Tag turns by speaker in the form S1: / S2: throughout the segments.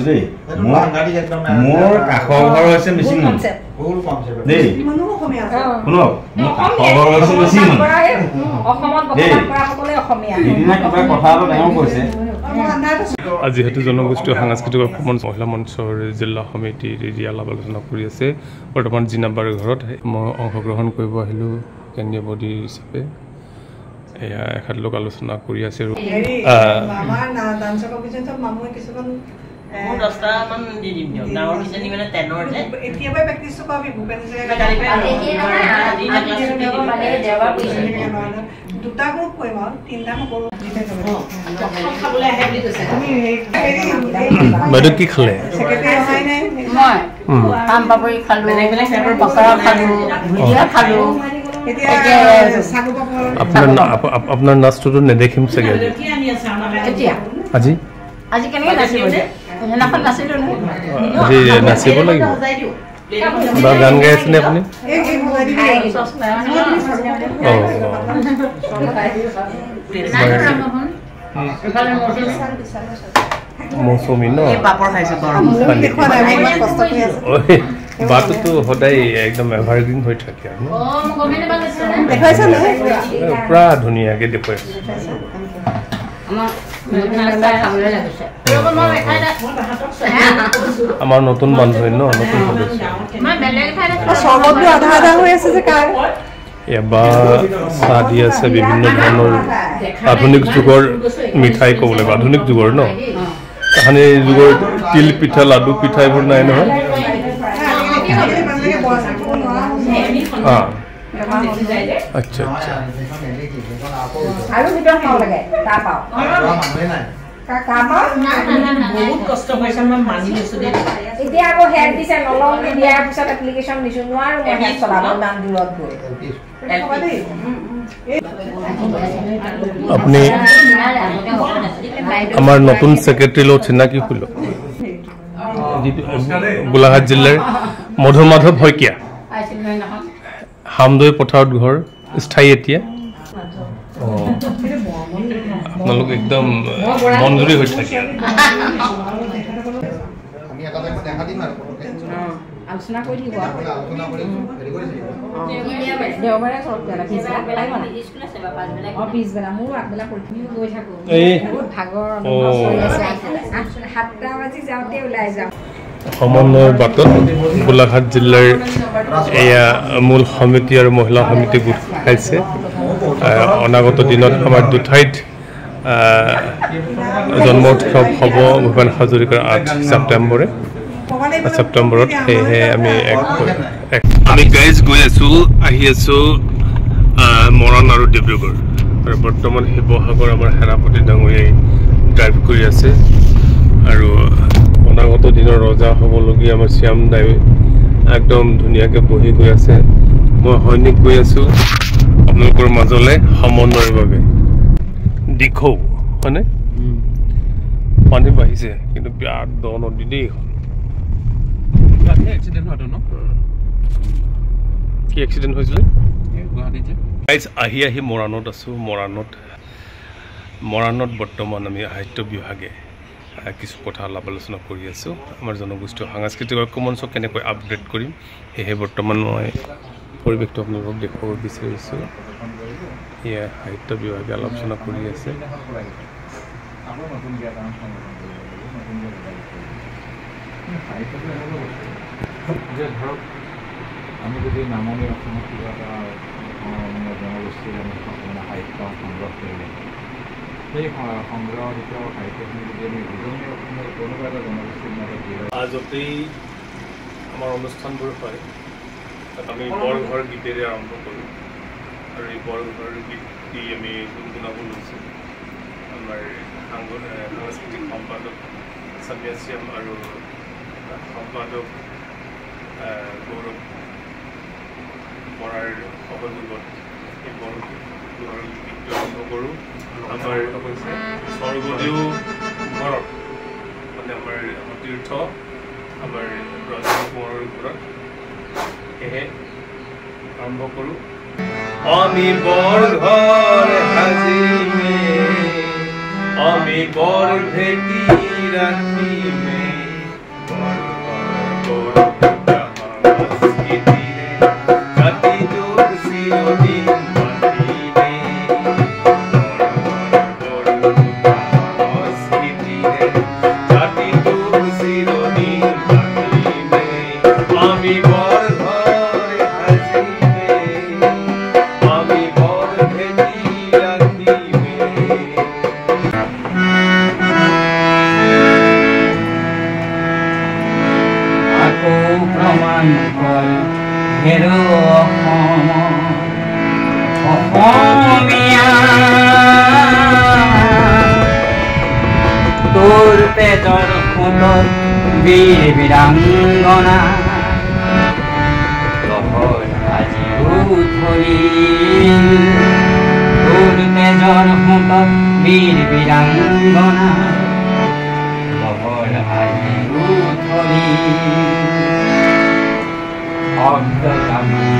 S1: দেই মোৰ কাষৰ ঘৰ হৈছে মিচিং দেই শুনক মোৰ কাষৰ ঘৰ হৈছে মিচিং সিদিনা কিবা কথা এটা তেওঁ কৈছে
S2: যিহেতু জনগোষ্ঠীয় সাংস্কৃতিক মহিলা মঞ্চৰ জিলা সমিতিৰ আলাপ আলোচনা কৰি আছে বৰ্তমান যি নাম্বাৰ ঘৰত মই অংশগ্ৰহণ কৰিব আহিলোঁ কেন্দ্ৰীয় বডি হিচাপে এয়া এখাদ লোক আলোচনা কৰি আছে বাইদেউ কি খালে
S3: আম পাপৰি খালো পকৰা খালো ভুজিয়া খালো
S2: আপোনাৰ নাচটোতো নেদেখিম চাগে আজি
S3: আজি কেনেকৈ নাচিব সেইদিনাখন নাচিলো
S2: আজি নাচিব লাগিব বা গান গাই আছেনে আপুনি মৌচুমী ন বাটতো সদায় একদম এভাৰগ্ৰীণ হৈ থাকে আৰু পুৰা ধুনীয়াকৈ দেখুৱাইছে আমাৰ নতুন বান্ধৱী ন নতুন এবাৰ চাহ দি আছে বিভিন্ন ধৰণৰ আধুনিক যুগৰ মিঠাই ক'ব লাগিব আধুনিক যুগৰ ন তাহানি যুগৰ তিল পিঠা লাডু পিঠা এইবোৰ নাই নহয় আচ্ছা আচ্ছা
S4: বহুত কষ্ট পাইছে মই মানি লৈছো দেই এতিয়া আকৌ হেড দিছে নলং দিয়াৰ পিছত এপ্লিকেশ্যন দিছো নোৱাৰো মই হেড চলাব নাম দূৰত গৈ
S2: আপনি আমাৰ নতুন সেক্ৰেটাৰী লগত চিনাকি হলো গোলাঘাট জিলাৰ মধুমাধৱ শইকীয়া হামদৈ পথাৰত ঘৰ স্থায়ী এতিয়া আপোনালোক একদম মঞ্জুৰি হৈ থাকে
S4: আলোচনা কৰি দিব পিছবেলা মোৰ আগবেলা পৰীক্ষা গৈ থাকো বহুত ভাগৰ সাতটা বাজি যাওঁতে ওলাই যাওঁ
S2: সমন্বয়ৰ বাটত গোলাঘাট জিলাৰ এয়া মূল সমিতি আৰু মহিলা সমিতি গোট খাইছে অনাগত দিনত আমাৰ দুঠাইত জন্ম উৎসৱ হ'ব ভূপেন হাজৰিকাৰ 8 ছেপ্টেম্বৰত সেয়েহে আমি গাইজ গৈ আছোঁ আহি আছোঁ মৰাণ আৰু ডিব্ৰুগড় আৰু বৰ্তমান শিৱসাগৰ আমাৰ সেনাপতি ডাঙৰীয়াই ড্ৰাইভ কৰি আছে আৰু অনাগত দিনৰ ৰজা হ'বলগীয়া আমাৰ শ্যাম দাই একদম ধুনীয়াকৈ বহি গৈ আছে মই সৈনিক গৈ আছোঁ আপোনালোকৰ মাজলৈ সমন্বয়ৰ বাবে দিখৌ হয়নে পানী বাঢ়িছে কিন্তু বিৰাট দ নদী দেই কি এক্সিডেণ্ট হৈছিলে আহি আহি মৰাণত আছোঁ মৰাণত বৰ্তমান আমি সাহিত্য বিভাগে কিছু কথা আলাপ আলোচনা কৰি আছোঁ আমাৰ জনগোষ্ঠীয় সাংস্কৃতিক ঐক্য মঞ্চক কেনেকৈ আপগ্ৰেড কৰিম সেয়েহে বৰ্তমান মই পৰিৱেশটো আপোনালোকক দেখুৱাব বিচাৰিছোঁ এয়া সাহিত্য বিভাগে আলোচনা কৰি আছে
S5: আমি যদি নামনি অসমত কিবা এটা জনগোষ্ঠীৰ সাহিত্য সংগ্ৰহ কৰিলে সেই সংগ্ৰহিত সাহিত্যখিনি যদি আমি উজনি অসমৰ কোনোবা এটা জনগোষ্ঠীৰ মাজত
S2: য'তেই আমাৰ অনুষ্ঠানবোৰ হয় তাত আমি বৰঘৰ গীতেৰে আৰম্ভ কৰোঁ আৰু এই বৰঘৰ গীত দি আমি গুণগুণাব লৈছোঁ আমাৰ সাংস্কৃতিক সম্পাদক সন্যাসীম আৰু সম্পাদক গৌৰৱ বৰাৰ সহযোগত এই বৰঘৰ গীতটো আৰম্ভ কৰোঁ আমাৰ স্বৰ্গদেউ ঘৰত মানে আমাৰ তীৰ্থ আমাৰ ৰজা কোঁৱৰৰ ঘৰত সেয়েহে আৰম্ভ কৰোঁ আমি বৰঘৰ সাজিমে আমি বৰ ভেটি ৰাখিমে
S6: প্ৰাণপণ হেৰো অসমীয়া তোৰ তেজৰ সোঁতত বীৰ বীৰাংগনা আজিও ধৰি তোৰ তেজৰ সোঁতত বীৰ বীৰাংগনা আজিও ধৰি অগ্ৰগামী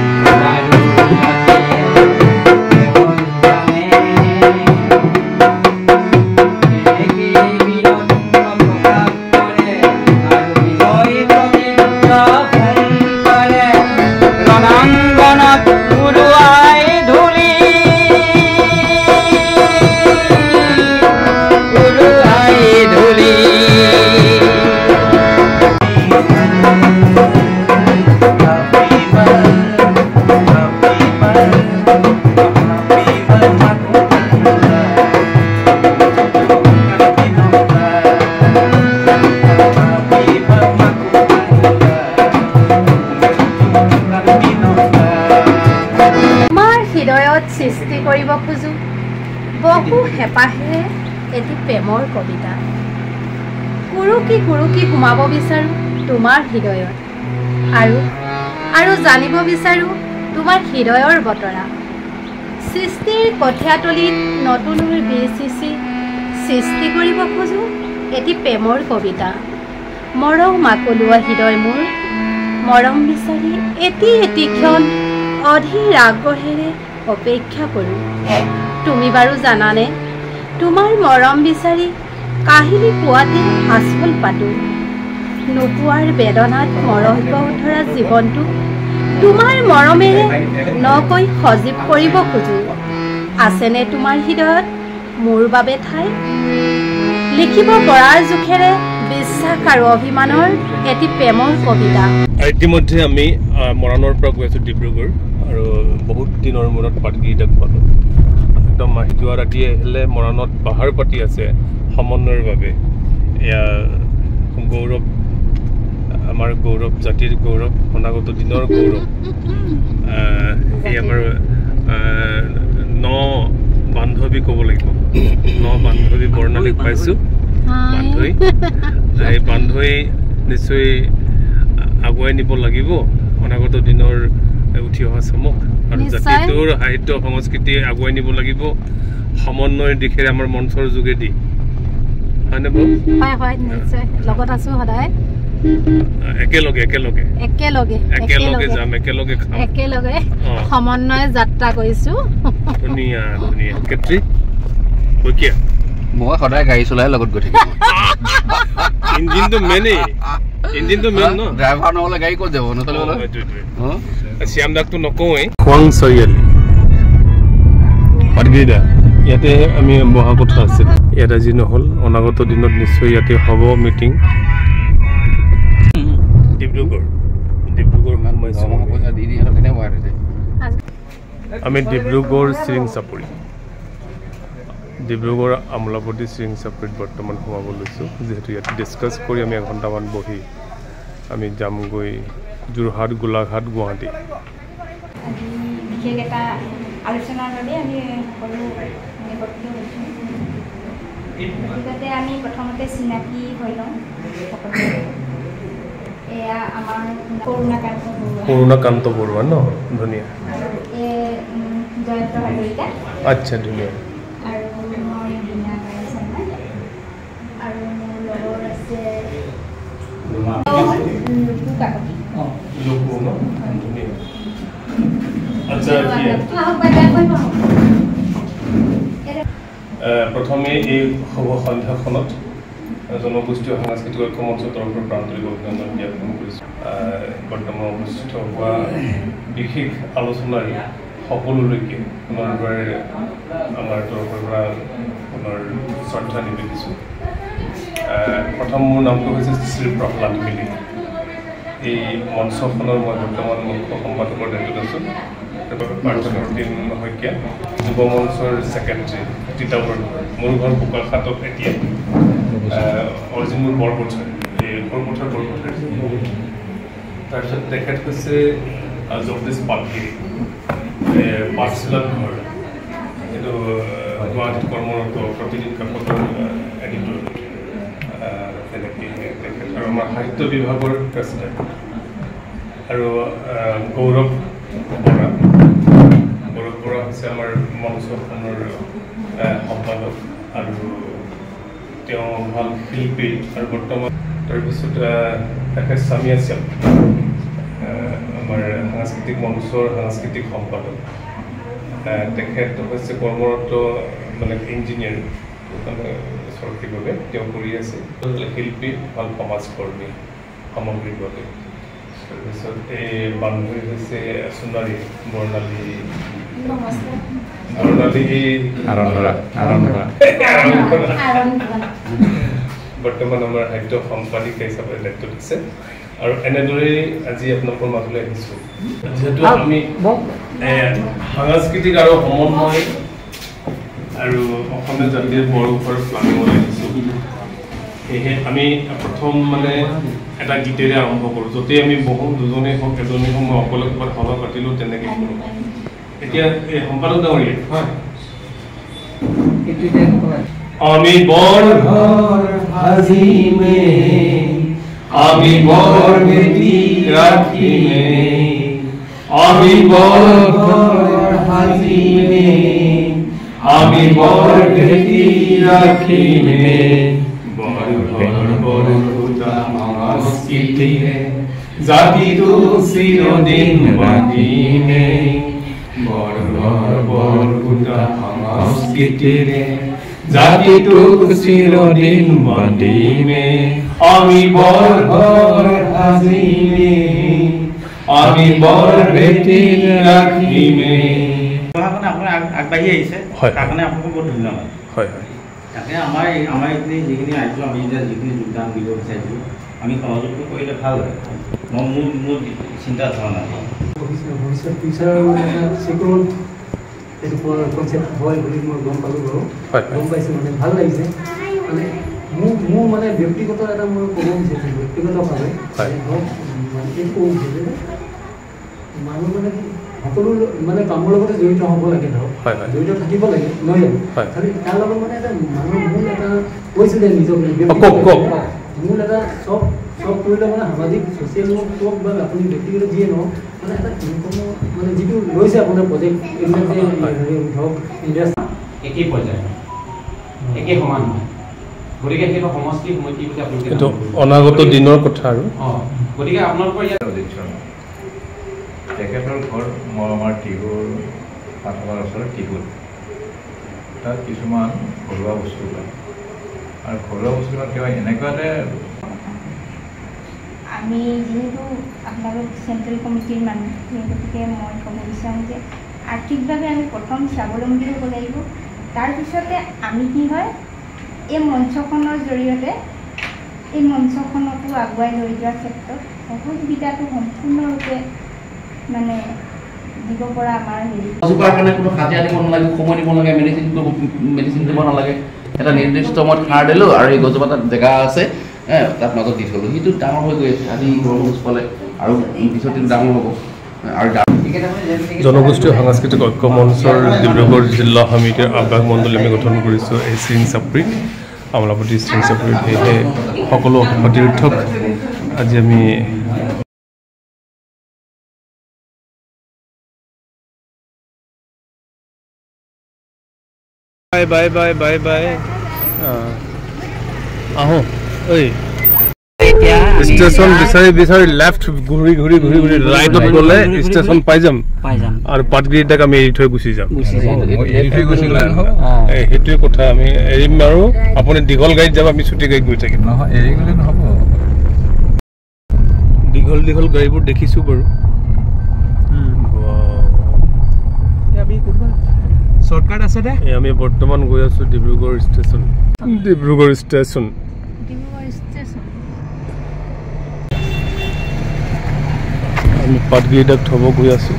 S7: সৃষ্টি কৰিব খোজো বহু হেঁপাহেৰে এটি প্ৰেমৰ কবিতা কুৰুকি সোমাব বিচাৰো তোমাৰ হৃদয়ত আৰু জানিব বিচাৰো তোমাৰ হৃদয়ৰ বতৰা সৃষ্টিৰ কঠীয়াতলিত নতুন বীজ সৃষ্টি কৰিব খোজো এটি প্ৰেমৰ কবিতা মৰম মাকলোৱা হৃদয় মোৰ মৰম বিচাৰি এটি ক্ষণ অধীৰ আগ্ৰহেৰে অপেক্ষা কৰো তুমি বাৰু জানানে তোমাৰ মৰম বিচাৰি কাহিনী পোৱাতে হাসফুল পাতো নোপোৱাৰ বেদনাত মৰহিব উঠৰা জীৱনটো তোমাৰ মৰমেৰে নকৈ সজীৱ কৰিব খোজো আছেনে তোমাৰ হৃদয়ত মোৰ বাবে ঠাই লিখিব পৰাৰ জোখেৰে বিশ্বাস আৰু অভিমানৰ এটি প্ৰেমৰ কবিতা
S2: ইতিমধ্যে আমি মৰাণৰ পৰা গৈ আছোঁ ডিব্ৰুগড় আৰু বহুত দিনৰ মূৰত পাতকেইটাক পালোঁ একদম যোৱা ৰাতিয়ে আহিলে মৰাণত পাহাৰ পাতি আছে সমন্বয়ৰ বাবে এয়া গৌৰৱ আমাৰ গৌৰৱ জাতিৰ গৌৰৱ অনাগত দিনৰ গৌৰৱ এই আমাৰ ন বান্ধৱী ক'ব লাগিব ন বান্ধৱী বৰ্ণালীক পাইছোঁ বান্ধৱী এই বান্ধৱী নিশ্চয় আগুৱাই নিব লাগিব অনাগত দিনৰ উঠি অহা চামক আৰু জাতিটোৰ সাহিত্য সংস্কৃতি আগুৱাই নিব লাগিব সমন্বয়ৰ দিশেৰে আমাৰ মঞ্চৰ যোগেদি হয়নে বৌ
S7: হয় নিশ্চয় লগত আছো সদায়
S2: একেলগে যাম একেলগে খাম
S7: একেলগে সমন্বয় যাত্ৰা কৰিছো
S2: ধুনীয়া কেত্ৰি বকিয়া
S1: মই সদায় গাড়ী চলাই লগত গৈ থাকিম
S2: ইঞ্জিনটো মেন ন
S1: ড্ৰাইভাৰ নহ'লে গাড়ী ক'ত যাব নচলিবলৈ
S2: শ্যাম দাকটো নকওঁৱেই খোৱাং চাৰিআলি পাতগিৰিদা ইয়াতে আমি বহা কথা আছিল ইয়াত আজি নহ'ল অনাগত দিনত নিশ্চয় ইয়াতে হ'ব মিটিং ডিব্ৰুগড় আমি ডিব্ৰুগড় চিৰিং চাপৰি ডিব্ৰুগড় আমোলাপতি চিৰিং চাপৰিত বৰ্তমান সোমাব লৈছোঁ যিহেতু ইয়াত ডিছকাছ কৰি আমি এঘণ্টামান বহি আমি যামগৈ যোৰহাট গোলাঘাট গুৱাহাটী
S4: বিশেষ এটা আলোচনাৰ বাবে আমি সকলো একত্ৰিত হৈছোঁ গতিকে আমি প্ৰথমতে চিনাকি হৈ লওঁ সকলোৱে এয়া আমাৰ
S2: কৰুণাকান্ত বৰুৱা ন ধুনীয়া
S4: জয়ন্ত হাজৰিকা
S2: আচ্ছা ধুনীয়া
S4: আৰু মই বীণা শৰ্মা আৰু মোৰ লগৰ আছে লুকু কাকতি
S2: প্ৰথমে এই শুভ সন্ধ্যাখনত জনগোষ্ঠী সাংস্কৃতিক ঐক্য মঞ্চৰ তৰফৰ পৰা আন্তৰিক অভিনন্দন জ্ঞাপন কৰিছোঁ বৰ্তমান অনুষ্ঠিত হোৱা বিশেষ আলোচনাৰে সকলোলৈকে পুনৰবাৰ আমাৰ তৰফৰ পৰা পুনৰ শ্ৰদ্ধা নিবেদিছোঁ প্ৰথম মোৰ নামটো হৈছে শ্ৰী প্ৰহ্লাদ মিলি এই মঞ্চখনৰ মই বৰ্তমান মুখ্য সম্পাদকৰ দায়িত্বত আছোঁ পাৰ্থপ্ৰতিম শইকীয়া যুৱ মঞ্চৰ ছেক্ৰেটাৰী তিতাবৰ মোৰ ঘৰ বোকাখাটত এতিয়া অৰিজিন মোৰ বৰপথাৰ এই বৰপথাৰ তাৰপিছত তেখেত হৈছে জগদীশ পাটগিৰি পাঠশালাত ঘৰ এইটো গুৱাহাটীত কৰ্মৰত প্ৰতিদিন কাকতৰ এডিটৰ তেনেকৈ তেখেত আৰু আমাৰ সাহিত্য বিভাগৰ প্ৰেচিডেণ্ট আৰু গৌৰৱ বৰা হৈছে আমাৰ মঞ্চখনৰ সম্পাদক আৰু তেওঁ ভাল শিল্পী আৰু বৰ্তমান তাৰপিছত তেখেত স্বামী আছে আমাৰ সাংস্কৃতিক মঞ্চৰ সাংস্কৃতিক সম্পাদক তেখেত হৈছে কৰ্মৰত মানে ইঞ্জিনিয়াৰ মানে চৰকাৰীভাৱে তেওঁ কৰি আছে শিল্পী ভাল সমাজকৰ্মী সামগ্ৰিকভাৱে তাৰপিছত এই বান্ধৱী হৈছে সোণাৰী বৰ্ণালী বৰ্তমান আমাৰ সাহিত্য সম্পাদিকা হিচাপে দায়িত্ব দিছে আৰু এনেদৰেই আজি আপোনালোকৰ মাজলৈ আহিছোঁ যিহেতু আমি সাংস্কৃতিক আৰু সমন্বয় আৰু অসমীয়া জাতিৰ বৰগোহাঁইৰ প্লানিঙলৈ আহিছোঁ সেয়েহে আমি প্ৰথম মানে এটা গীতেৰে আৰম্ভ কৰোঁ য'তেই আমি বহু দুজনেই হওক এজনেই হওক মই অকলে ক'ৰবাত সভা পাতিলোঁ তেনেকৈ কৰোঁ এতিয়া এই সম্পাদক ডাঙৰীয়া আমি বৰ ঘৰ সাজিমে আমি বৰ বেটি ৰাখিমে আমি বৰ ঘৰ সাজিমে আমি বৰ বেটি ৰাখিমে বৰ ঘৰ বৰ সুতা সংস্কৃতিৰে জাতিটো চিৰদিন বান্ধিমে বৰ ঘৰ বৰ সুতা সংস্কৃতিৰে জাতিটোক চিৰদিন বান্ধিমে আমি বৰ ঘৰ সাজিমে আমি বৰ বেটি ৰাখিমে
S1: আপোনাৰ আগবাঢ়ি আহিছে তাৰ কাৰণে আপোনাক বহুত ধন্যবাদ
S2: হয় হয়
S1: তাকে আমাৰ এইখিনি যিখিনি আহিছোঁ আমি এতিয়া যিখিনি যোগদান দিব বিচাৰিছোঁ আমি সহযোগটো কৰিলে ভাল হয় মই মোৰ চিন্তাধাৰণা
S8: ভৱিষ্যত ফিউচাৰ চিকিউৰ এইটো কনচেপ্ট হয় বুলি মই গম পালোঁ বাৰু গম পাইছোঁ মানে ভাল লাগিছে মানে মোৰ মানে ব্যক্তিগত এটা মই ক'ব বিচাৰিছোঁ ব্যক্তিগতভাৱে ধৰক মানে এই ক'ব বিচাৰিছোঁ মানুহ মানে সকলো মানে কামৰ লগতে জড়িত হ'ব লাগে ধৰক জড়িত থাকিব লাগে নহয় জানো খালি তাৰ লগত মানে এটা মানুহৰ মূল এটা কৈছিলে নিজক মূল এটা চব কৰিলে মানে সামাজিক ছ'চিয়েল হওক বা আপুনি ব্যক্তিগত যিয়ে নহওক মানে এটা ইনকমৰ মানে যিটো লৈছে আপোনাৰ প্ৰজেক্ট এইবিলাক যে ধৰক ইণ্ডাষ্ট্ৰি
S6: একেই পৰ্যায় একে সমান হয় গতিকে সেইটো সমষ্টি সমিতি বুলি আপোনালোকে
S2: এইটো অনাগত দিনৰ কথা আৰু
S6: গতিকে আপোনালোকৰ ইয়াত
S5: তেখেতৰ ঘৰ আমাৰ টিহুৰ পাঠশালাৰ ওচৰত টিহুত তাত কিছুমান ঘৰুৱা বস্তু পায় আৰু ঘৰুৱা বস্তু তেওঁ এনেকুৱাতে
S4: আমি যিহেতু আপোনালোক চেণ্ট্ৰেল কমিটিৰ মানুহ গতিকে মই ক'ব বিচাৰোঁ যে আৰ্থিকভাৱে আমি প্ৰথম স্বাৱলম্বী হ'ব লাগিব তাৰপিছতে আমি কি হয় এই মঞ্চখনৰ জৰিয়তে এই মঞ্চখনকো আগুৱাই লৈ যোৱাৰ ক্ষেত্ৰত সহযোগিতাটো সম্পূৰ্ণৰূপে মানে দিব পৰা আমাৰ হেৰি
S9: গছজোপাৰ কাৰণে কোনো হাজিৰা দিব নালাগে সময় দিব নালাগে মেডিচিন দিব নালাগে এটা নিৰ্দিষ্ট সময়ত সাৰ দিলোঁ আৰু এই গছজোপা তাত জেগা আছে তাত মাজত দি থ'লোঁ সেইটো ডাঙৰ হৈ গৈ আছে আজি গছ পালে আৰু পিছত ডাঙৰ হ'ব আৰু
S2: জনগোষ্ঠীয় সাংস্কৃতিক ঐক্য মঞ্চৰ ডিব্ৰুগড় জিলা সমিতিৰ আহ্বায়ক মণ্ডলী আমি গঠন কৰিছোঁ এই চিৰিং চাপৰিত আমোলাপতি চিৰিং চাপৰিত সেয়েহে সকলো সতীৰ্থক আজি আমি বাই বাই বাই বাই আহোঁ ঐ ষ্টেচন বিচাৰি লেফ্ট ঘূৰি ৰাইটত গ'লে ষ্টেচন পাই যাম আৰু পাটগিৰিটাক আমি এৰি থৈ গুচি যাম সেইটোৱে কথা আমি এৰিম আৰু আপুনি দীঘল গাড়ীত যাব আমি ছুটি গাড়ীত গৈ থাকিম দীঘল গাড়ীবোৰ দেখিছোঁ বাৰু
S8: শৰ্টকাট আছে দে
S2: আমি বৰ্তমান গৈ আছোঁ ডিব্ৰুগড় ষ্টেচন আমি পাটগিৰিটাক থ'ব গৈ আছোঁ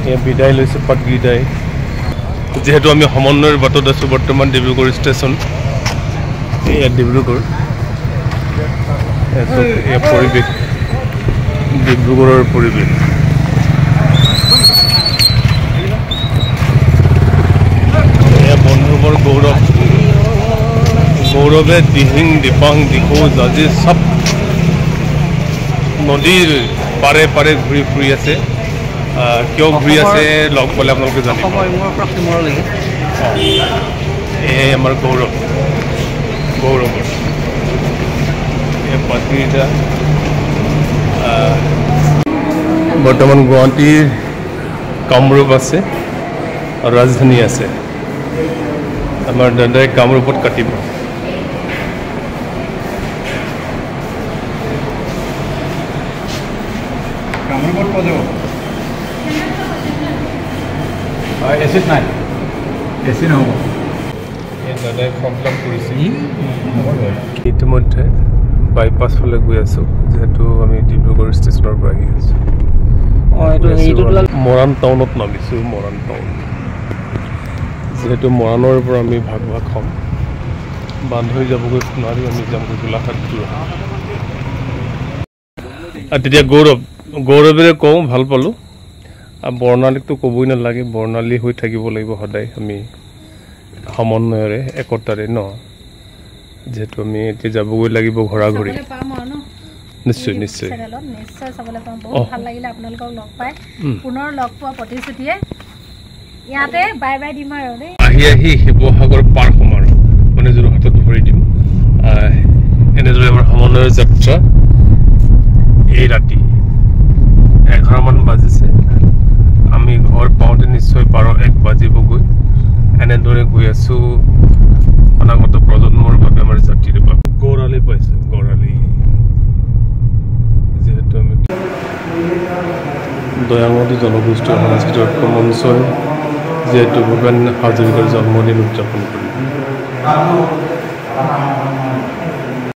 S2: এয়া বিদায় লৈছোঁ পাটগিৰিটাই যিহেতু আমি সমন্বয়ৰ বাটত আছোঁ বৰ্তমান ডিব্ৰুগড় ষ্টেচন এয়া ডিব্ৰুগড় এয়া পৰিৱেশ ডিব্ৰুগড়ৰ পৰিৱেশ এয়া বন্ধু মোৰ গৌৰৱে দিহিং দিপাং দিখৌ আজি চব নদীৰ পাৰে পাৰে ঘূৰি ফুৰি আছে কিয় ঘূৰি আছে লগ পালে আপোনালোকে জানিব এয়াই আমাৰ গৌৰৱ পত্নীটা বৰ্তমান গুৱাহাটীৰ কামৰূপ আছে আৰু ৰাজধানী আছে আমাৰ দাদাই কামৰূপত কাটিব
S5: কামৰূপত পোৱা যাব এচিড নাই এচি নহ'ব
S2: দাদাই ফৰ্ম ফিল আপ কৰিছে ইতিমধ্যে বাইপাছ ফালে গৈ আছোঁ যিহেতু আমি ডিব্ৰুগড় ষ্টেচনৰ পৰা আহি আছোঁ মৰাণ টাউনত নামিছোঁ মৰাণ টাউন যিহেতু মৰাণৰ পৰা আমি ভাগ হ'ম বান্ধ হৈ যাবগৈ নোৱাৰি আমি যামগৈ গোলাঘাট যোৰহাট তেতিয়া গৌৰৱেৰে কওঁ ভাল পালোঁ আৰু বৰ্ণালীকতো ক'বই নালাগে বৰ্ণালী হৈ থাকিব লাগিব সদায় আমি সমন্বয়ৰে একতাৰে ন যেহেতু আমি এতিয়া যাবগৈ লাগিব ঘৰা ঘূৰি নিশ্চয় নিশ্চয়
S7: চাবলৈ পাম বহুত ভাল লাগিলে আপোনালোকক লগ পাই পুনৰ লগ পোৱা প্ৰতিশ্ৰুতিয়ে ইয়াতে বাই বাই দিম আৰু দেই
S2: আহি শিৱসাগৰ পাৰ হ'ম আৰু মানে যোৰহাটত ধৰি দিম এনেদৰে আমাৰ সমন্বয়ৰ যাত্ৰা এই ৰাতি 11মান বাজিছে আমি ঘৰ পাওঁতে নিশ্চয় 12-1 বাজিবগৈ এনেদৰে গৈ আছোঁ অনাগত প্ৰজন্মৰ বাবে আমাৰ জাতিৰ বাবে গৌৰালী পাইছোঁ গৌৰালী যিহেতু আমি দয়াঙতি জনগোষ্ঠীয় সাংস্কৃতিক ঐক্য মঞ্চই যিহেতু ভূপেন হাজৰিকাৰ জন্মদিন উদযাপন কৰিব